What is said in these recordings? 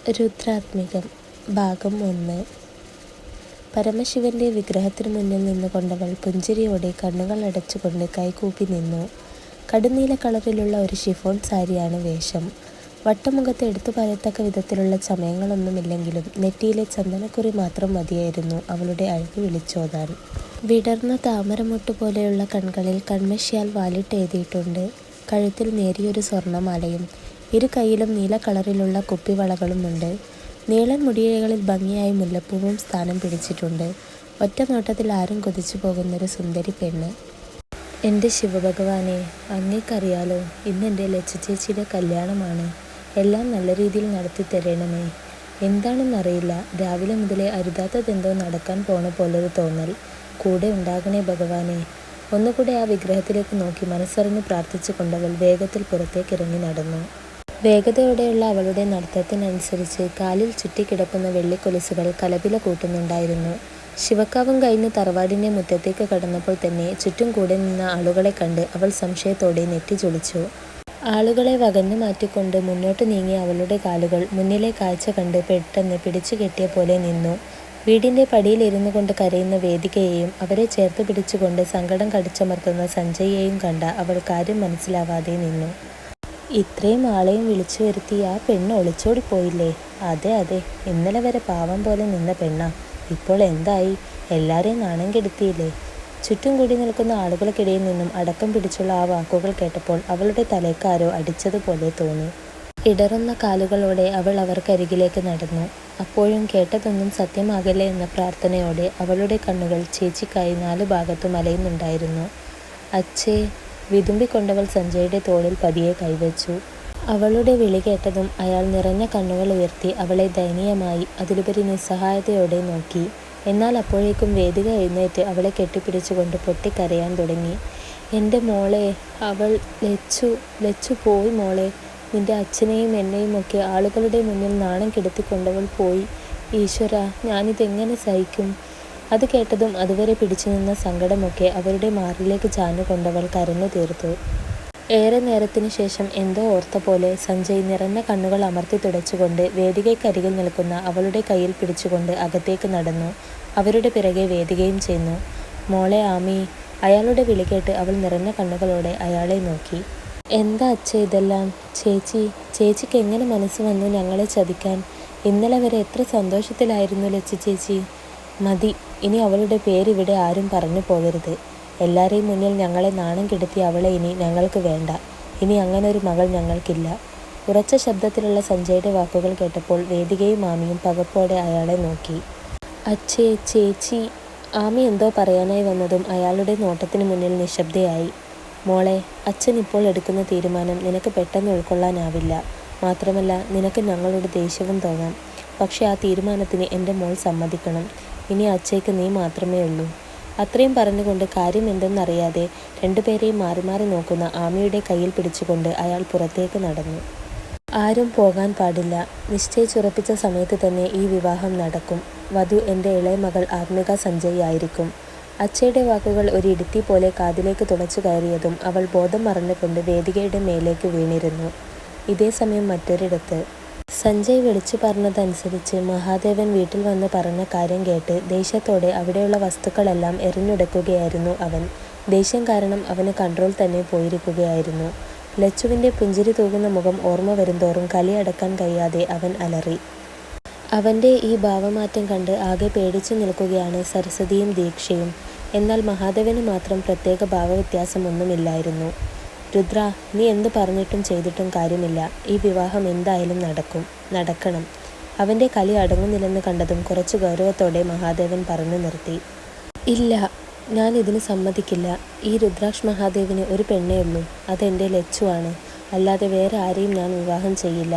രുദ്രാത്മികം ഭാഗം 1. പരമശിവന്റെ വിഗ്രഹത്തിനു മുന്നിൽ നിന്നുകൊണ്ടവൾ പുഞ്ചിരിയോടെ കണ്ണുകൾ അടച്ചുകൊണ്ട് കൈകൂപ്പി നിന്നു. കടുനീല കളറിലുള്ള ഒരു ഷിഫോൺ സാരിയാണ് വേഷം. വട്ടമുഖത്ത് എടുത്തു പറയത്തക്ക വിധത്തിലുള്ള ചമയങ്ങളൊന്നുമില്ലെങ്കിലും നെറ്റിയിലെ ചന്ദനക്കുറി മാത്രം മതിയായിരുന്നു അവളുടെ അഴക് വിളിച്ചോതാൻ. വിടർന്ന താമരമൊട്ട് പോലെയുള്ള കൺകളിൽ കൺമഷിയാൽ വാലിട്ടെഴുതിയിട്ടുണ്ട്. കഴുത്തിൽ നേരിയൊരു സ്വർണ്ണമാലയും ഇരു കൈയിലും നീല കളറിലുള്ള കുപ്പിവളകളുമുണ്ട്. നീളൻ മുടിയിഴകളിൽ ഭംഗിയായി മുല്ലപ്പൂവും സ്ഥാനം പിടിച്ചിട്ടുണ്ട്. ഒറ്റ നോട്ടത്തിൽ ആരും കൊതിച്ചു പോകുന്നൊരു സുന്ദരി പെണ്ണ്. എൻ്റെ ശിവഭഗവാനെ, അങ്ങേക്കറിയാലോ, ഇന്ന് എൻ്റെ ലച്ചുചേച്ചിയുടെ കല്യാണമാണ്. എല്ലാം നല്ല രീതിയിൽ നടത്തി തരണമേ. എന്താണെന്നറിയില്ല, രാവിലെ മുതലേ അരുതാത്തതെന്തോ നടക്കാൻ പോണ പോലൊരു തോന്നൽ. കൂടെ ഉണ്ടാകണേ ഭഗവാനെ. ഒന്നുകൂടെ ആ വിഗ്രഹത്തിലേക്ക് നോക്കി മനസ്സറിഞ്ഞ് പ്രാർത്ഥിച്ചു കൊണ്ടവൾ വേഗത്തിൽ പുറത്തേക്കിറങ്ങി നടന്നു. വേഗതയോടെയുള്ള അവളുടെ നടത്തത്തിനനുസരിച്ച് കാലിൽ ചുറ്റിക്കിടക്കുന്ന വെള്ളിക്കൊലുസുകൾ കലപില കൂട്ടുന്നുണ്ടായിരുന്നു. ശിവക്കാവും കഴിഞ്ഞ് തറവാടിൻ്റെ മുറ്റത്തേക്ക് കടന്നപ്പോൾ തന്നെ ചുറ്റും കൂടെ നിന്ന ആളുകളെ കണ്ട് അവൾ സംശയത്തോടെ നെറ്റി ചൊളിച്ചു. ആളുകളെ വകഞ്ഞു മാറ്റിക്കൊണ്ട് മുന്നോട്ട് നീങ്ങിയ അവളുടെ കാലുകൾ മുന്നിലെ കാഴ്ച കണ്ട് പെട്ടെന്ന് പിടിച്ചു കെട്ടിയ പോലെ നിന്നു. വീടിൻ്റെ പടിയിലിരുന്നു കൊണ്ട് കരയുന്ന വേദികയെയും അവരെ ചേർത്ത് പിടിച്ചുകൊണ്ട് സങ്കടം കടിച്ചമർത്തുന്ന സഞ്ജയെയും കണ്ട അവൾ കാര്യം മനസ്സിലാവാതെ നിന്നു. ഇത്രയും ആളെയും വിളിച്ചു വരുത്തി ആ പെണ്ണ് ഒളിച്ചോടിപ്പോയില്ലേ? അതെ, ഇന്നലെ വരെ പാവം പോലെ നിന്ന പെണ്ണാ. ഇപ്പോൾ എന്തായി? എല്ലാവരെയും നാണം കെടുത്തിയില്ലേ? ചുറ്റും കൂടി നിൽക്കുന്ന ആളുകൾക്കിടയിൽ നിന്നും അടക്കം പിടിച്ചുള്ള ആ വാക്കുകൾ കേട്ടപ്പോൾ അവളുടെ തലേക്കാരോ അടിച്ചതുപോലെ തോന്നി. ഇടറുന്ന കാലുകളോടെ അവൾ അവർക്കരികിലേക്ക് നടന്നു. അപ്പോഴും കേട്ടതൊന്നും സത്യമാകല്ലേ എന്ന പ്രാർത്ഥനയോടെ അവളുടെ കണ്ണുകൾ ചേച്ചിക്കായി 4 ഭാഗത്തും അലയുന്നുണ്ടായിരുന്നു. അച്ഛേ, വിതുമ്പിക്കൊണ്ടവൾ സഞ്ജയുടെ തോളിൽ പതിയെ കൈവച്ചു. അവളുടെ വിളി കേട്ടതും അയാൾ നിറഞ്ഞ കണ്ണുകൾ ഉയർത്തി അവളെ ദയനീയമായി, അതിലുപരി നിസ്സഹായതയോടെ നോക്കി. എന്നാൽ അപ്പോഴേക്കും വേദിക എഴുന്നേറ്റ് അവളെ കെട്ടിപ്പിടിച്ചുകൊണ്ട് പൊട്ടിക്കരയാൻ തുടങ്ങി. എൻ്റെ മോളെ, അവൾ ലച്ചു പോയി മോളെ. നിന്റെ അച്ഛനെയും എന്നെയും ഒക്കെ ആളുകളുടെ മുന്നിൽ നാണം കെടുത്തിക്കൊണ്ടവൾ പോയി. ഈശ്വര, ഞാനിതെങ്ങനെ സഹിക്കും? അത് കേട്ടതും അതുവരെ പിടിച്ചു നിന്ന സങ്കടമൊക്കെ അവരുടെ മാറിലേക്ക് ചാഞ്ഞുകൊണ്ടവൾ കരഞ്ഞു തീർത്തു. ഏറെ നേരത്തിനു ശേഷം എന്തോ ഓർത്ത പോലെ സഞ്ജയ് നിറഞ്ഞ കണ്ണുകൾ അമർത്തി തുടച്ചുകൊണ്ട് വേദികയ്ക്കരികിൽ നിൽക്കുന്ന അവളുടെ കയ്യിൽ പിടിച്ചുകൊണ്ട് അകത്തേക്ക് നടന്നു. അവരുടെ പിറകെ വേദികയും ചെന്നു. മോളെ ആമി. അയാളുടെ വിളി കേട്ട് അവൾ നിറഞ്ഞ കണ്ണുകളോടെ അയാളെ നോക്കി. എന്താ അച്ഛേ ഇതെല്ലാം? ചേച്ചിക്ക് എങ്ങനെ മനസ്സ് വന്നു ഞങ്ങളെ ചതിക്കാൻ? ഇന്നലെ വരെ എത്ര സന്തോഷത്തിലായിരുന്നു ലച്ചു ചേച്ചി. മതി, ഇനി അവളുടെ പേരിവിടെ ആരും പറഞ്ഞു പോകരുത്. എല്ലാവരെയും മുന്നിൽ ഞങ്ങളെ നാണം കെടുത്തി അവളെ ഇനി ഞങ്ങൾക്ക് വേണ്ട. ഇനി അങ്ങനൊരു മകൾ ഞങ്ങൾക്കില്ല. ഉറച്ച ശബ്ദത്തിലുള്ള സഞ്ജയുടെ വാക്കുകൾ കേട്ടപ്പോൾ വേദികയും ആമിയും പകപ്പോടെ അയാളെ നോക്കി. അച്ഛേ, ചേച്ചി. ആമി എന്തോ പറയാനായി വന്നതും അയാളുടെ നോട്ടത്തിന് മുന്നിൽ നിശബ്ദയായി. മോളെ, അച്ഛൻ ഇപ്പോൾ എടുക്കുന്ന തീരുമാനം നിനക്ക് പെട്ടെന്ന് ഉൾക്കൊള്ളാനാവില്ല. മാത്രമല്ല, നിനക്ക് ഞങ്ങളോട് ദേഷ്യവും തോന്നാം. പക്ഷെ ആ തീരുമാനത്തിന് എൻ്റെ മോൾ സമ്മതിക്കണം. ഇനി അച്ഛയ്ക്ക് നീ മാത്രമേ ഉള്ളൂ. അത്രയും പറഞ്ഞുകൊണ്ട് കാര്യം എന്തെന്നറിയാതെ രണ്ടുപേരെയും മാറി മാറി നോക്കുന്ന ആമിയുടെ കയ്യിൽ പിടിച്ചുകൊണ്ട് അയാൾ പുറത്തേക്ക് നടന്നു. ആരും പോകാൻ പാടില്ല. നിശ്ചയിച്ചുറപ്പിച്ച സമയത്ത് തന്നെ ഈ വിവാഹം നടക്കും. വധു എൻ്റെ ഇളയ മകൾ ആത്മിക സഞ്ജയ് ആയിരിക്കും. അച്ഛയുടെ വാക്കുകൾ ഒരു ഇടുത്തി പോലെ കാതിലേക്ക് തുളച്ചു കയറിയതും അവൾ ബോധം മറന്നുകൊണ്ട് വേദികയുടെ മേലേക്ക് വീണിരുന്നു. ഇതേ സമയം മറ്റൊരിടത്ത് സഞ്ജയ് വിളിച്ചു പറഞ്ഞതനുസരിച്ച് മഹാദേവൻ വീട്ടിൽ വന്ന് പറഞ്ഞ കാര്യം കേട്ട് ദേഷ്യത്തോടെ അവിടെയുള്ള വസ്തുക്കളെല്ലാം എറിഞ്ഞുടയ്ക്കുകയായിരുന്നു അവൻ. ദേഷ്യം കാരണം അവന് കൺട്രോൾ തന്നെ പോയിരിക്കുകയായിരുന്നു. ലച്ചുവിൻ്റെ പുഞ്ചിരി തൂകുന്ന മുഖം ഓർമ്മ വരുംതോറും കലിയടക്കാൻ കഴിയാതെ അവൻ അലറി. അവൻ്റെ ഈ ഭാവമാറ്റം കണ്ട് ആകെ പേടിച്ചു നിൽക്കുകയാണ് സരസ്വതിയും ദീക്ഷയും. എന്നാൽ മഹാദേവന് മാത്രം പ്രത്യേക ഭാവവ്യത്യാസമൊന്നുമില്ലായിരുന്നു. രുദ്ര, നീ എന്ത് പറഞ്ഞിട്ടും ചെയ്തിട്ടും കാര്യമില്ല. ഈ വിവാഹം എന്തായാലും നടക്കണം. അവൻ്റെ കലി അടങ്ങുന്നില്ലെന്ന് കണ്ടതും കുറച്ച് ഗൗരവത്തോടെ മഹാദേവൻ പറഞ്ഞു നിർത്തി. ഇല്ല, ഞാൻ ഇതിന് സമ്മതിക്കില്ല. ഈ രുദ്രാക്ഷ് മഹാദേവിന് ഒരു പെണ്ണേ ഉള്ളൂ. അതെൻ്റെ ലച്ചുവാണ്. അല്ലാതെ വേറെ ആരെയും ഞാൻ വിവാഹം ചെയ്യില്ല.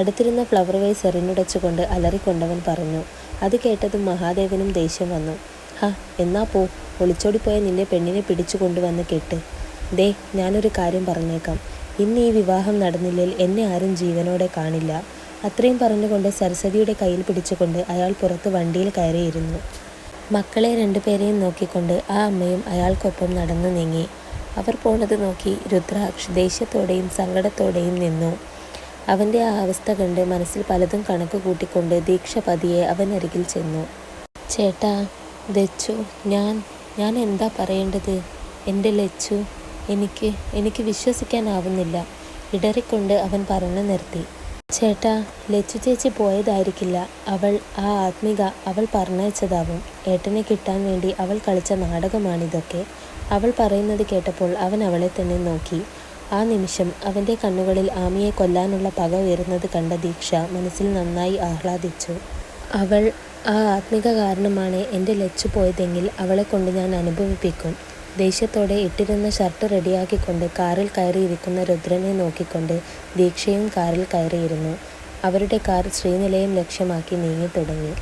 അടുത്തിരുന്ന ഫ്ലവർ വേസ് എറിഞ്ഞുടച്ചുകൊണ്ട് അലറിക്കൊണ്ടവൻ പറഞ്ഞു. അത് കേട്ടതും മഹാദേവനും ദേഷ്യം വന്നു. എന്നാ പോ, ഒളിച്ചോടിപ്പോയ നിന്റെ പെണ്ണിനെ പിടിച്ചു കൊണ്ടുവന്ന് കെട്ട്. ദേ, ഞാനൊരു കാര്യം പറഞ്ഞേക്കാം. ഇന്ന് ഈ വിവാഹം നടന്നില്ലെങ്കിൽ എന്നെ ആരും ജീവനോടെ കാണില്ല. അത്രയും പറഞ്ഞുകൊണ്ട് സരസ്വതിയുടെ കയ്യിൽ പിടിച്ചുകൊണ്ട് അയാൾ പുറത്ത് വണ്ടിയിൽ കയറിയിരുന്നു. മക്കളെ രണ്ടുപേരെയും നോക്കിക്കൊണ്ട് ആ അമ്മയും അയാൾക്കൊപ്പം നടന്നു നീങ്ങി. അവർ പോണത് നോക്കി രുദ്രാക്ഷ് ദേഷ്യത്തോടെയും സങ്കടത്തോടെയും നിന്നു. അവൻ്റെ ആ അവസ്ഥ കണ്ട് മനസ്സിൽ പലതും കണക്ക് കൂട്ടിക്കൊണ്ട് ദീക്ഷ പതിയെ അവനരികിൽ ചെന്നു. ചേട്ടാ, ലച്ചു, ഞാൻ എന്താ പറയേണ്ടത്? എൻ്റെ ലച്ചു, എനിക്ക് വിശ്വസിക്കാനാവുന്നില്ല. ഇടറിക്കൊണ്ട് അവൻ പറഞ്ഞു നിർത്തി. ചേട്ടാ, ലച്ചു ചേച്ചി പോയതായിരിക്കില്ല. ആ ആത്മിക അവൾ പറഞ്ഞയച്ചതാവും. ഏട്ടനെ കിട്ടാൻ വേണ്ടി അവൾ കളിച്ച നാടകമാണിതൊക്കെ. അവൾ പറയുന്നത് കേട്ടപ്പോൾ അവൻ അവളെ തന്നെ നോക്കി. ആ നിമിഷം അവൻ്റെ കണ്ണുകളിൽ ആമിയെ കൊല്ലാനുള്ള പക ഉയരുന്നത് കണ്ട ദീക്ഷ മനസ്സിൽ നന്നായി ആഹ്ലാദിച്ചു. ആ ആത്മിക കാരണമാണ് എൻ്റെ ലച്ചു പോയതെങ്കിൽ അവളെ കൊണ്ട് ഞാൻ അനുഭവിപ്പിക്കും. ദേഷ്യത്തോടെ ഇട്ടിരുന്ന ഷർട്ട് റെഡിയാക്കിക്കൊണ്ട് കാറിൽ കയറിയിരിക്കുന്ന രുദ്രനെ നോക്കിക്കൊണ്ട് ദീക്ഷയും കാറിൽ കയറിയിരുന്നു. അവരുടെ കാർ ശ്രീനിലയം ലക്ഷ്യമാക്കി നീങ്ങിത്തുടങ്ങി.